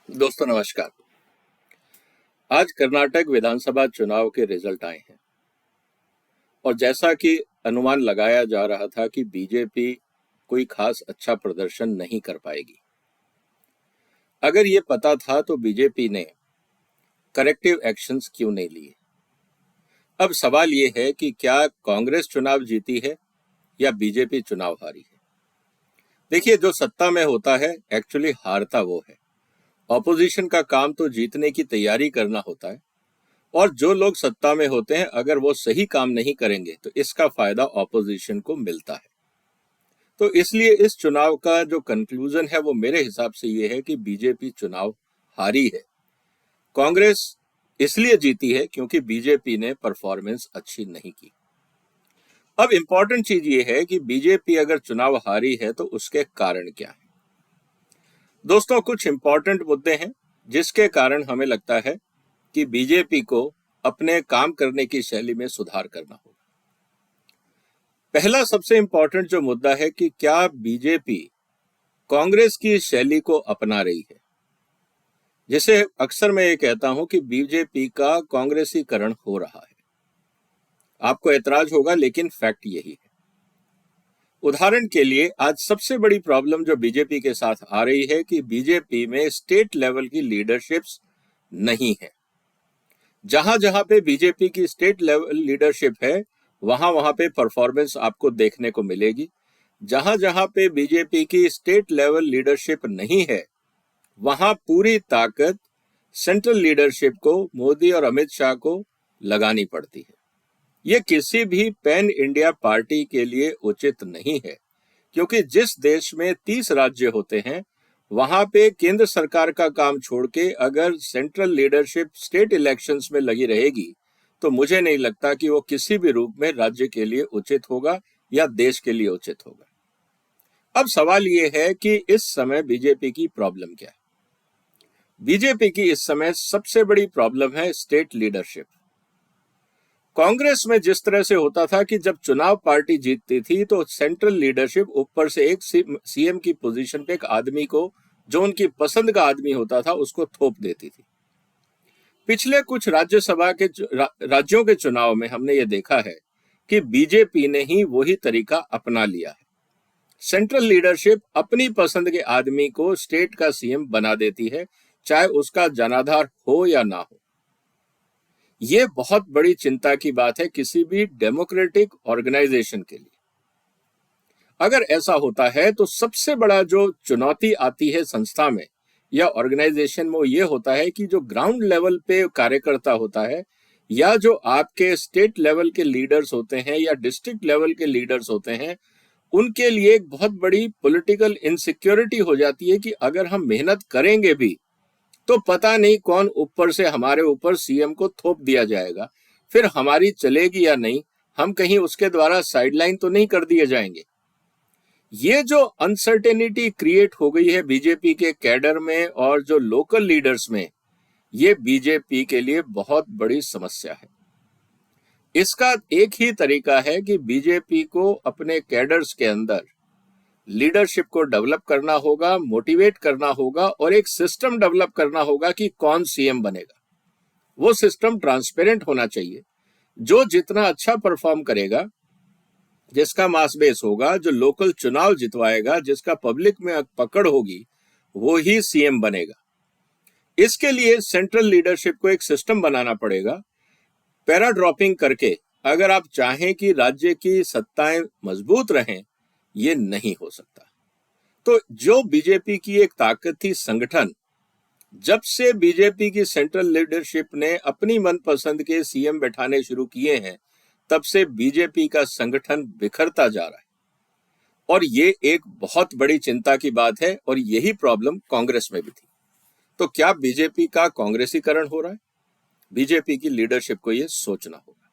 दोस्तों नमस्कार। आज कर्नाटक विधानसभा चुनाव के रिजल्ट आए हैं और जैसा कि अनुमान लगाया जा रहा था कि बीजेपी कोई खास अच्छा प्रदर्शन नहीं कर पाएगी। अगर ये पता था तो बीजेपी ने करेक्टिव एक्शंस क्यों नहीं लिए। अब सवाल ये है कि क्या कांग्रेस चुनाव जीती है या बीजेपी चुनाव हारी है। देखिए, जो सत्ता में होता है एक्चुअली हारता वो है। ऑपोजिशन का काम तो जीतने की तैयारी करना होता है और जो लोग सत्ता में होते हैं अगर वो सही काम नहीं करेंगे तो इसका फायदा ऑपोजिशन को मिलता है। तो इसलिए इस चुनाव का जो कंक्लूजन है वो मेरे हिसाब से ये है कि बीजेपी चुनाव हारी है। कांग्रेस इसलिए जीती है क्योंकि बीजेपी ने परफॉर्मेंस अच्छी नहीं की। अब इंपॉर्टेंट चीज ये है कि बीजेपी अगर चुनाव हारी है तो उसके कारण क्या है। दोस्तों, कुछ इंपॉर्टेंट मुद्दे हैं जिसके कारण हमें लगता है कि बीजेपी को अपने काम करने की शैली में सुधार करना होगा। पहला सबसे इंपॉर्टेंट जो मुद्दा है कि क्या बीजेपी कांग्रेस की शैली को अपना रही है। जिसे अक्सर मैं ये कहता हूं कि बीजेपी का कांग्रेसीकरण हो रहा है। आपको ऐतराज होगा लेकिन फैक्ट यही है। उदाहरण के लिए आज सबसे बड़ी प्रॉब्लम जो बीजेपी के साथ आ रही है कि बीजेपी में स्टेट लेवल की लीडरशिप्स नहीं है। जहां जहां पे बीजेपी की स्टेट लेवल लीडरशिप है वहां वहां पे परफॉर्मेंस आपको देखने को मिलेगी। जहां जहां पे बीजेपी की स्टेट लेवल लीडरशिप नहीं है वहां पूरी ताकत सेंट्रल लीडरशिप को, मोदी और अमित शाह को लगानी पड़ती है। ये किसी भी पैन इंडिया पार्टी के लिए उचित नहीं है क्योंकि जिस देश में 30 राज्य होते हैं वहां पे केंद्र सरकार का काम छोड़ के अगर सेंट्रल लीडरशिप स्टेट इलेक्शंस में लगी रहेगी तो मुझे नहीं लगता कि वो किसी भी रूप में राज्य के लिए उचित होगा या देश के लिए उचित होगा। अब सवाल ये है कि इस समय बीजेपी की प्रॉब्लम क्या है। बीजेपी की इस समय सबसे बड़ी प्रॉब्लम है स्टेट लीडरशिप। कांग्रेस में जिस तरह से होता था कि जब चुनाव पार्टी जीतती थी तो सेंट्रल लीडरशिप ऊपर से एक सीएम की पोजीशन पे एक आदमी को, जो उनकी पसंद का आदमी होता था, उसको थोप देती थी। पिछले कुछ राज्यसभा के राज्यों के चुनाव में हमने ये देखा है कि बीजेपी ने ही वही तरीका अपना लिया है। सेंट्रल लीडरशिप अपनी पसंद के आदमी को स्टेट का सीएम बना देती है, चाहे उसका जनाधार हो या ना हो। ये बहुत बड़ी चिंता की बात है किसी भी डेमोक्रेटिक ऑर्गेनाइजेशन के लिए। अगर ऐसा होता है तो सबसे बड़ा जो चुनौती आती है संस्था में या ऑर्गेनाइजेशन में वो ये होता है कि जो ग्राउंड लेवल पे कार्यकर्ता होता है या जो आपके स्टेट लेवल के लीडर्स होते हैं या डिस्ट्रिक्ट लेवल के लीडर्स होते हैं, उनके लिए एक बहुत बड़ी पॉलिटिकल इनसिक्योरिटी हो जाती है कि अगर हम मेहनत करेंगे भी तो पता नहीं कौन ऊपर से हमारे ऊपर सीएम को थोप दिया जाएगा, फिर हमारी चलेगी या नहीं, हम कहीं उसके द्वारा साइडलाइन तो नहीं कर दिए जाएंगे। ये जो अनसर्टेनिटी क्रिएट हो गई है बीजेपी के कैडर में और जो लोकल लीडर्स में, ये बीजेपी के लिए बहुत बड़ी समस्या है। इसका एक ही तरीका है कि बीजेपी को अपने कैडर्स के अंदर लीडरशिप को डेवलप करना होगा, मोटिवेट करना होगा और एक सिस्टम डेवलप करना होगा कि कौन सीएम बनेगा। वो सिस्टम ट्रांसपेरेंट होना चाहिए। जो जितना अच्छा परफॉर्म करेगा, जिसका मास बेस होगा, जो लोकल चुनाव जितवाएगा, जिसका पब्लिक में पकड़ होगी, वो ही सीएम बनेगा। इसके लिए सेंट्रल लीडरशिप को एक सिस्टम बनाना पड़ेगा। पैरा ड्रॉपिंग करके अगर आप चाहें कि राज्य की सत्ताएं मजबूत रहें, ये नहीं हो सकता। तो जो बीजेपी की एक ताकत थी संगठन, जब से बीजेपी की सेंट्रल लीडरशिप ने अपनी मनपसंद के सीएम बैठाने शुरू किए हैं, तब से बीजेपी का संगठन बिखरता जा रहा है और ये एक बहुत बड़ी चिंता की बात है और यही प्रॉब्लम कांग्रेस में भी थी। तो क्या बीजेपी का कांग्रेसीकरण हो रहा है? बीजेपी की लीडरशिप को ये सोचना होगा।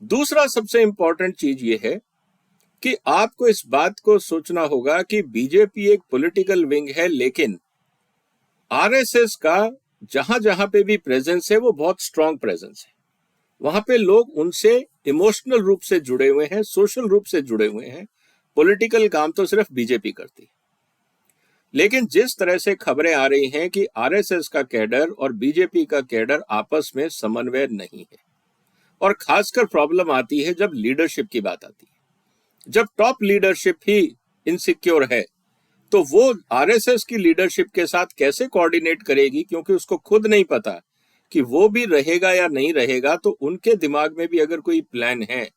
दूसरा सबसे इंपॉर्टेंट चीज ये है कि आपको इस बात को सोचना होगा कि बीजेपी एक पॉलिटिकल विंग है, लेकिन आरएसएस का जहां जहां पे भी प्रेजेंस है वो बहुत स्ट्रांग प्रेजेंस है। वहां पे लोग उनसे इमोशनल रूप से जुड़े हुए हैं, सोशल रूप से जुड़े हुए हैं। पॉलिटिकल काम तो सिर्फ बीजेपी करती है। लेकिन जिस तरह से खबरें आ रही हैं कि आरएसएस का कैडर और बीजेपी का कैडर आपस में समन्वय नहीं है, और खासकर प्रॉब्लम आती है जब लीडरशिप की बात आती है। जब टॉप लीडरशिप ही इनसिक्योर है तो वो आरएसएस की लीडरशिप के साथ कैसे कोऑर्डिनेट करेगी, क्योंकि उसको खुद नहीं पता कि वो भी रहेगा या नहीं रहेगा। तो उनके दिमाग में भी अगर कोई प्लान है,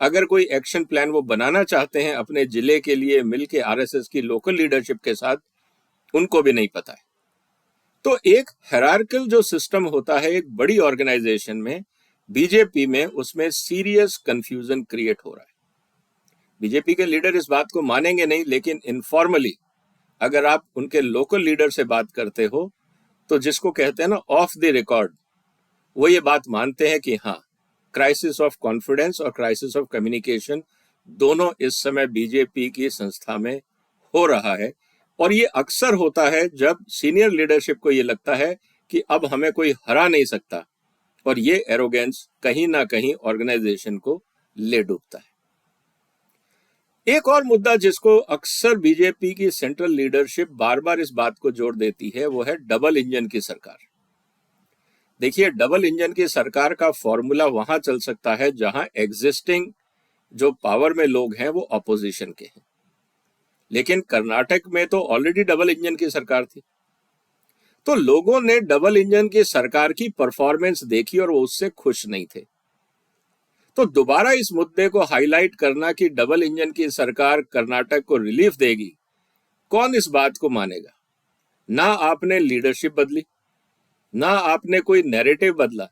अगर कोई एक्शन प्लान वो बनाना चाहते हैं अपने जिले के लिए मिलके आरएसएस की लोकल लीडरशिप के साथ, उनको भी नहीं पता है। तो एक हायरार्किकल जो सिस्टम होता है एक बड़ी ऑर्गेनाइजेशन में, बीजेपी में उसमें सीरियस कंफ्यूजन क्रिएट हो रहा है। बीजेपी के लीडर इस बात को मानेंगे नहीं, लेकिन इनफॉर्मली अगर आप उनके लोकल लीडर से बात करते हो तो जिसको कहते हैं ना ऑफ द रिकॉर्ड, वो ये बात मानते हैं कि हाँ, क्राइसिस ऑफ कॉन्फिडेंस और क्राइसिस ऑफ कम्युनिकेशन दोनों इस समय बीजेपी की संस्था में हो रहा है। और ये अक्सर होता है जब सीनियर लीडरशिप को ये लगता है कि अब हमें कोई हरा नहीं सकता, और ये एरोगेंस कहीं ना कहीं ऑर्गेनाइजेशन को ले डूबता है। एक और मुद्दा जिसको अक्सर बीजेपी की सेंट्रल लीडरशिप बार बार इस बात को जोड़ देती है, वो है डबल इंजन की सरकार। देखिए, डबल इंजन की सरकार का फॉर्मूला वहां चल सकता है जहां एग्जिस्टिंग जो पावर में लोग हैं वो ऑपोजिशन के हैं, लेकिन कर्नाटक में तो ऑलरेडी डबल इंजन की सरकार थी। तो लोगों ने डबल इंजन की सरकार की परफॉर्मेंस देखी और वो उससे खुश नहीं थे। तो दोबारा इस मुद्दे को हाईलाइट करना कि डबल इंजन की सरकार कर्नाटक को रिलीफ देगी, कौन इस बात को मानेगा? ना आपने लीडरशिप बदली, ना आपने कोई नैरेटिव बदला,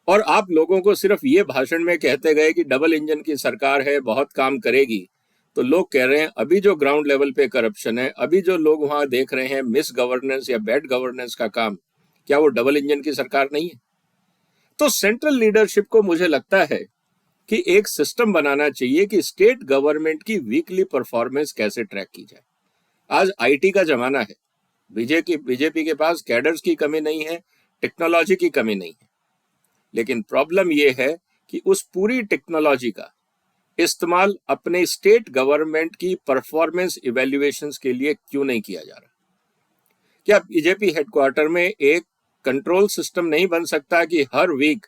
और आप लोगों को सिर्फ ये भाषण में कहते गए कि डबल इंजन की सरकार है, बहुत काम करेगी। तो लोग कह रहे हैं अभी जो ग्राउंड लेवल पे करप्शन है, अभी जो लोग वहां देख रहे हैं मिस गवर्नेंस या बैड गवर्नेंस का काम, क्या वो डबल इंजन की सरकार नहीं है? तो सेंट्रल लीडरशिप को मुझे लगता है कि एक सिस्टम बनाना चाहिए कि स्टेट गवर्नमेंट की वीकली परफॉर्मेंस कैसे ट्रैक की जाए। आज आईटी का जमाना है, बीजेपी के पास कैडर्स की कमी नहीं है, टेक्नोलॉजी की कमी नहीं है, लेकिन प्रॉब्लम यह है कि उस पूरी टेक्नोलॉजी का इस्तेमाल अपने स्टेट गवर्नमेंट की परफॉर्मेंस इवैल्यूएशंस के लिए क्यों नहीं किया जा रहा? क्या बीजेपी हेडक्वार्टर में एक कंट्रोल सिस्टम नहीं बन सकता कि हर वीक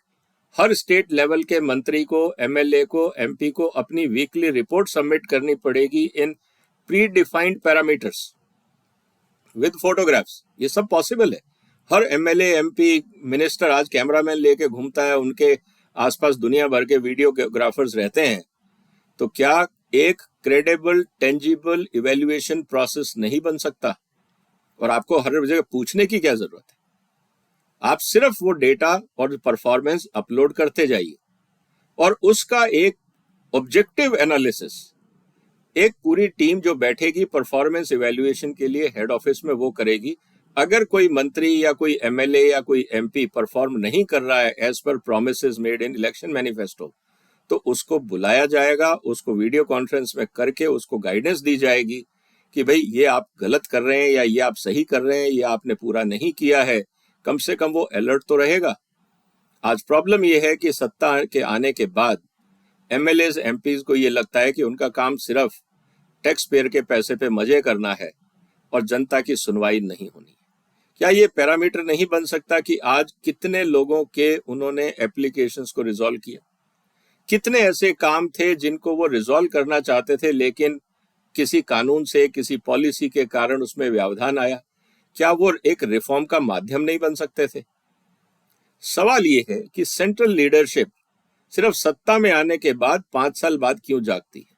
हर स्टेट लेवल के मंत्री को, एमएलए को, एमपी को अपनी वीकली रिपोर्ट सबमिट करनी पड़ेगी इन pre defined parameters with photographs? ये सब पॉसिबल है। हर एमएलए, एमपी, मिनिस्टर आज कैमरामैन लेके घूमता है, उनके आसपास दुनिया भर के वीडियोग्राफर्स रहते हैं। तो क्या एक क्रेडिबल, टेंजिबल इवैल्यूएशन प्रोसेस नहीं बन सकता? और आपको हर जगह पूछने की क्या जरूरत है? आप सिर्फ वो डेटा और परफॉर्मेंस अपलोड करते जाइए, और उसका एक ऑब्जेक्टिव एनालिसिस एक पूरी टीम जो बैठेगी परफॉर्मेंस इवैल्यूएशन के लिए हेड ऑफिस में, वो करेगी। अगर कोई मंत्री या कोई एमएलए या कोई एमपी परफॉर्म नहीं कर रहा है as per promises made in election manifesto, तो उसको बुलाया जाएगा, उसको वीडियो कॉन्फ्रेंस में करके उसको गाइडेंस दी जाएगी कि भाई ये आप गलत कर रहे हैं या ये आप सही कर रहे हैं, ये आपने पूरा नहीं किया है। कम से कम वो अलर्ट तो रहेगा। आज प्रॉब्लम ये है कि सत्ता के आने के बाद एमएलएज, एमपीज को ये लगता है कि उनका काम सिर्फ टैक्स पेयर के पैसे पे मजे करना है और जनता की सुनवाई नहीं होनी। क्या ये पैरामीटर नहीं बन सकता कि आज कितने लोगों के उन्होंने एप्लीकेशंस को रिजॉल्व किया? कितने ऐसे काम थे जिनको वो रिजॉल्व करना चाहते थे, लेकिन किसी कानून से, किसी पॉलिसी के कारण उसमें व्यवधान आया? क्या वो एक रिफॉर्म का माध्यम नहीं बन सकते थे? सवाल ये है कि सेंट्रल लीडरशिप सिर्फ सत्ता में आने के बाद 5 साल बाद क्यों जागती है?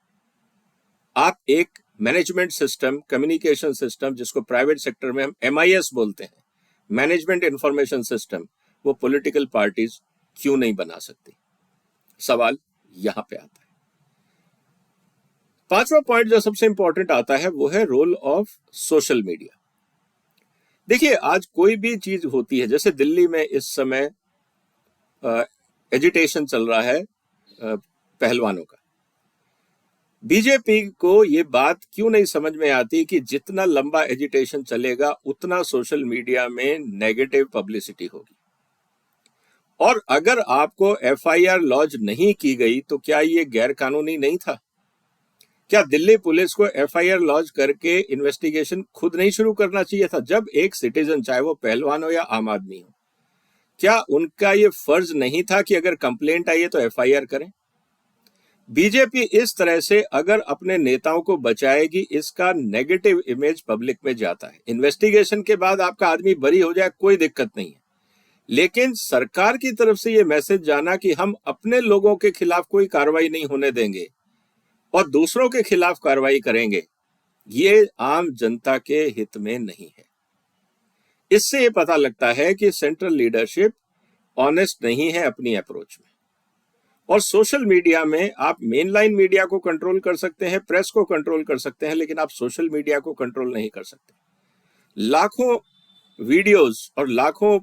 आप एक मैनेजमेंट सिस्टम, कम्युनिकेशन सिस्टम, जिसको प्राइवेट सेक्टर में हम MIS बोलते हैं, मैनेजमेंट इंफॉर्मेशन सिस्टम, वो पॉलिटिकल पार्टीज क्यों नहीं बना सकती? सवाल यहां पे आता है। 5वां पॉइंट जो सबसे इंपॉर्टेंट आता है वो है रोल ऑफ सोशल मीडिया। देखिए, आज कोई भी चीज होती है, जैसे दिल्ली में इस समय एजिटेशन चल रहा है पहलवानों का, बीजेपी को ये बात क्यों नहीं समझ में आती कि जितना लंबा एजिटेशन चलेगा उतना सोशल मीडिया में नेगेटिव पब्लिसिटी होगी, और अगर आपको FIR लॉन्च नहीं की गई तो क्या ये गैर कानूनी नहीं था? क्या दिल्ली पुलिस को एफआईआर लॉन्च करके इन्वेस्टिगेशन खुद नहीं शुरू करना चाहिए था? जब एक सिटीजन, चाहे वो पहलवान हो या आम आदमी हो, क्या उनका ये फर्ज नहीं था कि अगर कंप्लेंट आई है तो एफआईआर करें? बीजेपी इस तरह से अगर अपने नेताओं को बचाएगी, इसका नेगेटिव इमेज पब्लिक में जाता है। इन्वेस्टिगेशन के बाद आपका आदमी बरी हो जाए, कोई दिक्कत नहीं है, लेकिन सरकार की तरफ से ये मैसेज जाना कि हम अपने लोगों के खिलाफ कोई कार्रवाई नहीं होने देंगे और दूसरों के खिलाफ कार्रवाई करेंगे, ये आम जनता के हित में नहीं है। इससे ये पता लगता है कि सेंट्रल लीडरशिप ऑनेस्ट नहीं है अपनी अप्रोच में। और सोशल मीडिया में आप मेन लाइन मीडिया को कंट्रोल कर सकते हैं, प्रेस को कंट्रोल कर सकते हैं, लेकिन आप सोशल मीडिया को कंट्रोल नहीं कर सकते। लाखों वीडियोस और लाखों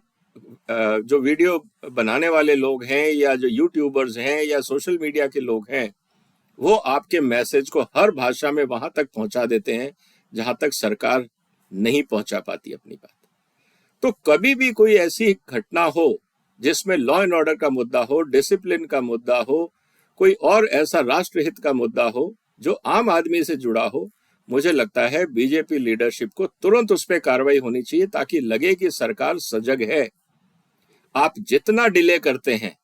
जो वीडियो बनाने वाले लोग हैं या जो यूट्यूबर्स हैं या सोशल मीडिया के लोग हैं, वो आपके मैसेज को हर भाषा में वहां तक पहुंचा देते हैं जहां तक सरकार नहीं पहुंचा पाती अपनी बात। तो कभी भी कोई ऐसी घटना हो जिसमें लॉ एंड ऑर्डर का मुद्दा हो, डिसिप्लिन का मुद्दा हो, कोई और ऐसा राष्ट्रहित का मुद्दा हो जो आम आदमी से जुड़ा हो, मुझे लगता है बीजेपी लीडरशिप को तुरंत उस पर कार्रवाई होनी चाहिए ताकि लगे कि सरकार सजग है। आप जितना डिले करते हैं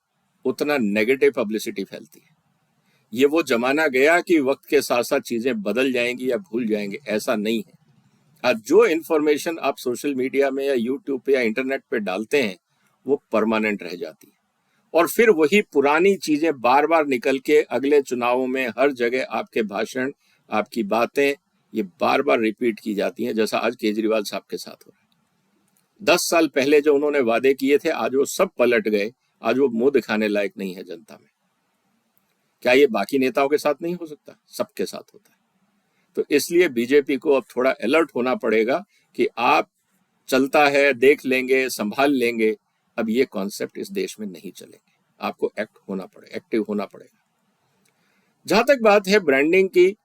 उतना नेगेटिव पब्लिसिटी फैलती है। ये वो जमाना गया कि वक्त के साथ साथ चीजें बदल जाएंगी या भूल जाएंगे, ऐसा नहीं है। आज जो इन्फॉर्मेशन आप सोशल मीडिया में या यूट्यूब पे या इंटरनेट पे डालते हैं वो परमानेंट रह जाती है, और फिर वही पुरानी चीजें बार बार निकल के अगले चुनावों में हर जगह आपके भाषण, आपकी बातें ये बार बार रिपीट की जाती हैं, जैसा आज केजरीवाल साहब के साथ हो रहा है। 10 साल पहले जो उन्होंने वादे किए थे आज वो सब पलट गए, आज वो मुंह दिखाने लायक नहीं है जनता में। क्या ये बाकी नेताओं के साथ नहीं हो सकता? सबके साथ होता है। तो इसलिए बीजेपी को अब थोड़ा अलर्ट होना पड़ेगा कि आप चलता है देख लेंगे, संभाल लेंगे, अब ये कॉन्सेप्ट इस देश में नहीं चलेंगे। आपको एक्टिव होना पड़ेगा। जहां तक बात है ब्रांडिंग की,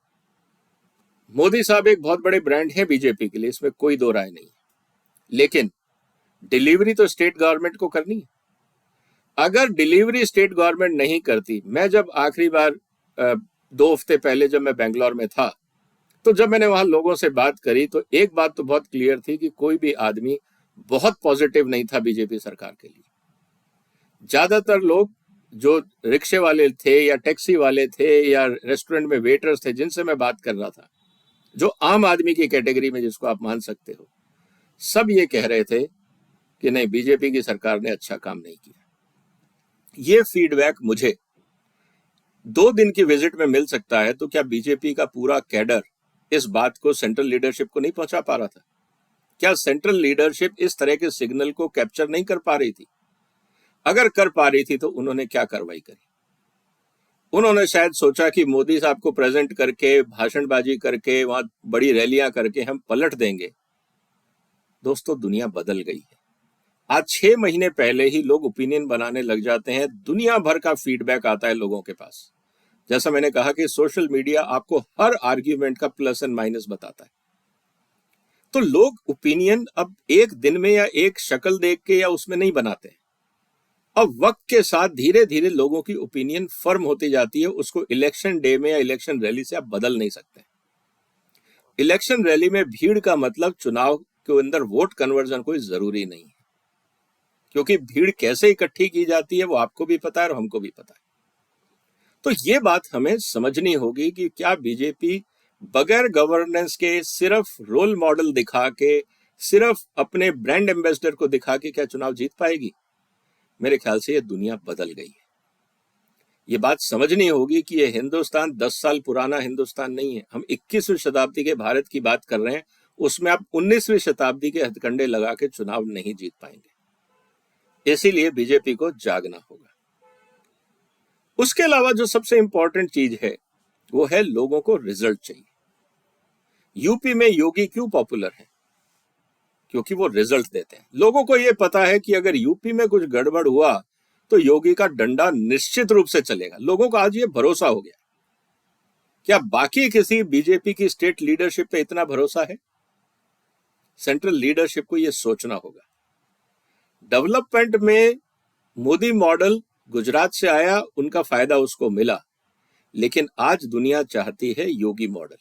मोदी साहब एक बहुत बड़े ब्रांड है बीजेपी के लिए, इसमें कोई दो राय नहीं है, लेकिन डिलीवरी तो स्टेट गवर्नमेंट को करनी है। अगर डिलीवरी स्टेट गवर्नमेंट नहीं करती, मैं जब आखिरी बार 2 हफ्ते पहले जब मैं बेंगलोर में था, तो जब मैंने वहां लोगों से बात करी तो एक बात तो बहुत क्लियर थी कि कोई भी आदमी बहुत पॉजिटिव नहीं था बीजेपी सरकार के लिए। ज्यादातर लोग जो रिक्शे वाले थे या टैक्सी वाले थे या रेस्टोरेंट में वेटर्स थे जिनसे मैं बात कर रहा था, जो आम आदमी की कैटेगरी में जिसको आप मान सकते हो, सब ये कह रहे थे कि नहीं, बीजेपी की सरकार ने अच्छा काम नहीं किया। ये फीडबैक मुझे 2 दिन की विजिट में मिल सकता है, तो क्या बीजेपी का पूरा कैडर इस बात को सेंट्रल लीडरशिप को नहीं पहुंचा पा रहा था? क्या सेंट्रल लीडरशिप इस तरह के सिग्नल को कैप्चर नहीं कर पा रही थी? अगर कर पा रही थी तो उन्होंने क्या कार्रवाई करी? उन्होंने शायद सोचा कि मोदी साहब को प्रेजेंट करके, भाषणबाजी करके, वहां बड़ी रैलियां करके हम पलट देंगे। दोस्तों, दुनिया बदल गई है। आज 6 महीने पहले ही लोग ओपिनियन बनाने लग जाते हैं, दुनिया भर का फीडबैक आता है लोगों के पास। जैसा मैंने कहा कि सोशल मीडिया आपको हर आर्ग्यूमेंट का प्लस एंड माइनस बताता है। तो लोग ओपिनियन अब एक दिन में या एक शक्ल देख के या उसमें नहीं बनाते हैं। अब वक्त के साथ धीरे धीरे लोगों की ओपिनियन फर्म होती जाती है, उसको इलेक्शन डे में या इलेक्शन रैली से आप बदल नहीं सकते। इलेक्शन रैली में भीड़ का मतलब चुनाव के अंदर वोट कन्वर्जन कोई जरूरी नहीं है, क्योंकि भीड़ कैसे इकट्ठी की जाती है वो आपको भी पता है और हमको भी पता है। तो ये बात हमें समझनी होगी कि क्या बीजेपी बगैर गवर्नेंस के, सिर्फ रोल मॉडल दिखा के, सिर्फ अपने ब्रांड एम्बेसडर को दिखा के क्या चुनाव जीत पाएगी? मेरे ख्याल से ये दुनिया बदल गई है। ये बात समझनी होगी कि ये हिंदुस्तान 10 साल पुराना हिंदुस्तान नहीं है। हम 21वीं शताब्दी के भारत की बात कर रहे हैं, उसमें आप 19वीं शताब्दी के हथकंडे लगा के चुनाव नहीं जीत पाएंगे। इसीलिए बीजेपी को जागना होगा। उसके अलावा जो सबसे इंपॉर्टेंट चीज है वो है लोगों को रिजल्ट चाहिए। यूपी में योगी क्यों पॉपुलर है? क्योंकि वो रिजल्ट देते हैं। लोगों को ये पता है कि अगर यूपी में कुछ गड़बड़ हुआ तो योगी का डंडा निश्चित रूप से चलेगा। लोगों को आज ये भरोसा हो गया। क्या बाकी किसी बीजेपी की स्टेट लीडरशिप पे इतना भरोसा है? सेंट्रल लीडरशिप को ये सोचना होगा। डेवलपमेंट में मोदी मॉडल गुजरात से आया, उनका फायदा उसको मिला, लेकिन आज दुनिया चाहती है योगी मॉडल।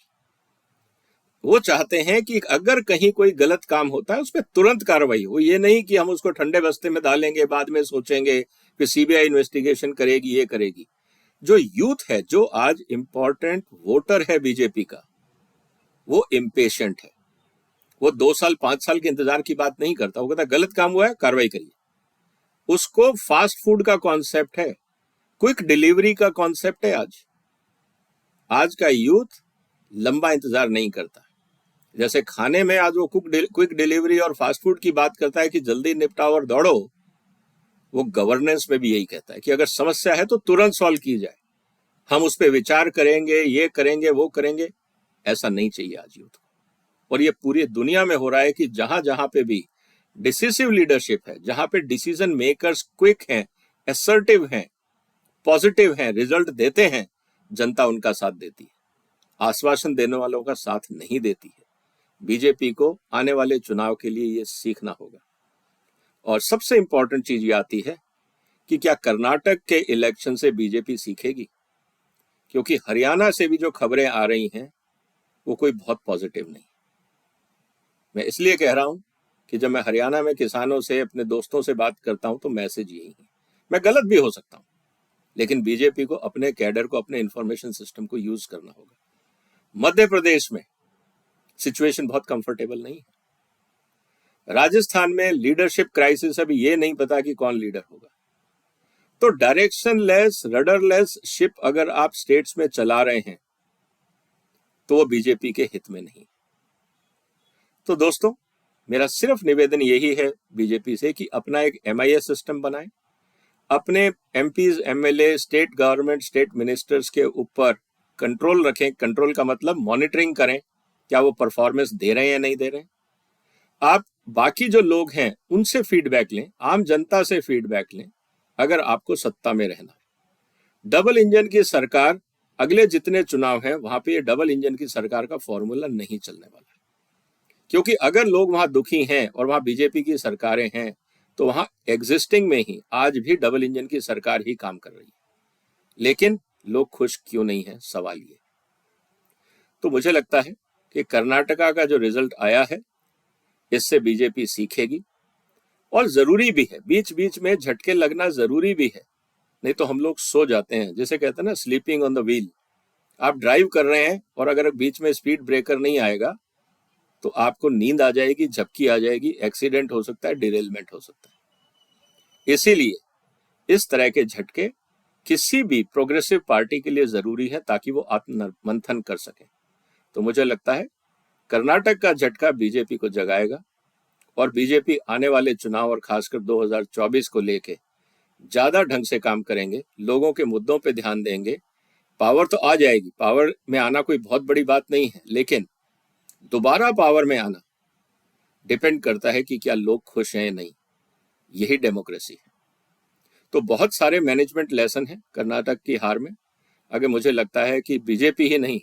वो चाहते हैं कि अगर कहीं कोई गलत काम होता है उस पर तुरंत कार्रवाई हो। ये नहीं कि हम उसको ठंडे बस्ते में डालेंगे, बाद में सोचेंगे कि सीबीआई इन्वेस्टिगेशन करेगी, ये करेगी। जो यूथ है, जो आज इंपॉर्टेंट वोटर है बीजेपी का, वो इम्पेशेंट है। वो 2 साल 5 साल के इंतजार की बात नहीं करता। वो कहता गलत काम हुआ है, कार्रवाई करिए। उसको फास्ट फूड का कॉन्सेप्ट है, क्विक डिलीवरी का कॉन्सेप्ट है। आज का यूथ लंबा इंतजार नहीं करता। जैसे खाने में आज वो क्विक डिलीवरी और फास्ट फूड की बात करता है कि जल्दी निपटाओ और दौड़ो, वो गवर्नेंस में भी यही कहता है कि अगर समस्या है तो तुरंत सॉल्व की जाए, हम उस पर विचार करेंगे, ये करेंगे, वो करेंगे। ऐसा नहीं चाहिए आज यूथ को। और ये पूरी दुनिया में हो रहा है कि जहां जहां पे भी डिसिसिव लीडरशिप है, जहां पे डिसीजन मेकर्स क्विक हैं, असर्टिव हैं, पॉजिटिव हैं, रिजल्ट देते हैं, जनता उनका साथ देती है, आश्वासन देने वालों का साथ नहीं देती है। बीजेपी को आने वाले चुनाव के लिए ये सीखना होगा। और सबसे इंपॉर्टेंट चीज ये आती है कि क्या कर्नाटक के इलेक्शन से बीजेपी सीखेगी? क्योंकि हरियाणा से भी जो खबरें आ रही हैं वो कोई बहुत पॉजिटिव नहीं। मैं इसलिए कह रहा हूं कि जब मैं हरियाणा में किसानों से, अपने दोस्तों से बात करता हूं तो मैसेज यही है। मैं गलत भी हो सकता हूं, लेकिन बीजेपी को अपने कैडर को, अपने इंफॉर्मेशन सिस्टम को यूज करना होगा। मध्य प्रदेश में सिचुएशन बहुत कंफर्टेबल नहीं है। राजस्थान में लीडरशिप क्राइसिस, अभी ये नहीं पता कि कौन लीडर होगा। तो डायरेक्शनलेस, रडरलेस शिप अगर आप स्टेट्स में चला रहे हैं तो वो बीजेपी के हित में नहीं। तो दोस्तों, मेरा सिर्फ निवेदन यही है बीजेपी से कि अपना एक MIS सिस्टम बनाएं, अपने MPs, MLA, state government, state ministers के ऊपर कंट्रोल रखें। कंट्रोल का मतलब मॉनिटरिंग करें, क्या वो परफॉर्मेंस दे रहे हैं या नहीं दे रहे हैं। आप बाकी जो लोग हैं उनसे फीडबैक लें, आम जनता से फीडबैक लें, अगर आपको सत्ता में रहना है। डबल इंजन की सरकार, अगले जितने चुनाव हैं वहां पे ये डबल इंजन की सरकार का फॉर्मूला नहीं चलने वाला है। क्योंकि अगर लोग वहां दुखी हैं और वहां बीजेपी की सरकारें हैं तो वहां एग्जिस्टिंग में ही आज भी डबल इंजन की सरकार ही काम कर रही है। लेकिन लोग खुश क्यों नहीं है, सवाल ये। तो मुझे लगता है कि कर्नाटका का जो रिजल्ट आया है इससे बीजेपी सीखेगी। और जरूरी भी है, बीच बीच में झटके लगना जरूरी भी है, नहीं तो हम लोग सो जाते हैं। जैसे कहते हैं ना, स्लीपिंग ऑन द व्हील। आप ड्राइव कर रहे हैं और अगर बीच में स्पीड ब्रेकर नहीं आएगा तो आपको नींद आ जाएगी, झपकी आ जाएगी, एक्सीडेंट हो सकता है, डिरेलमेंट हो सकता है। इसीलिए इस तरह के झटके किसी भी प्रोग्रेसिव पार्टी के लिए जरूरी है ताकि वो आत्ममंथन कर सके। तो मुझे लगता है कर्नाटक का झटका बीजेपी को जगाएगा और बीजेपी आने वाले चुनाव और खासकर 2024 को लेके ज्यादा ढंग से काम करेंगे, लोगों के मुद्दों पे ध्यान देंगे। पावर तो आ जाएगी, पावर में आना कोई बहुत बड़ी बात नहीं है, लेकिन दोबारा पावर में आना डिपेंड करता है कि क्या लोग खुश हैं या नहीं। यही डेमोक्रेसी है। तो बहुत सारे मैनेजमेंट लेसन है कर्नाटक की हार में। अगर मुझे लगता है कि बीजेपी ही नहीं,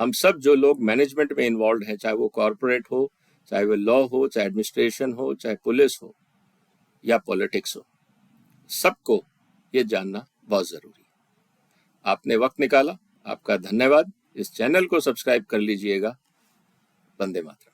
हम सब जो लोग मैनेजमेंट में इन्वॉल्व हैं, चाहे वो कॉरपोरेट हो, चाहे वो लॉ हो, चाहे एडमिनिस्ट्रेशन हो, चाहे पुलिस हो या पॉलिटिक्स हो, सबको ये जानना बहुत जरूरी है। आपने वक्त निकाला, आपका धन्यवाद। इस चैनल को सब्सक्राइब कर लीजिएगा। वंदे मातरम।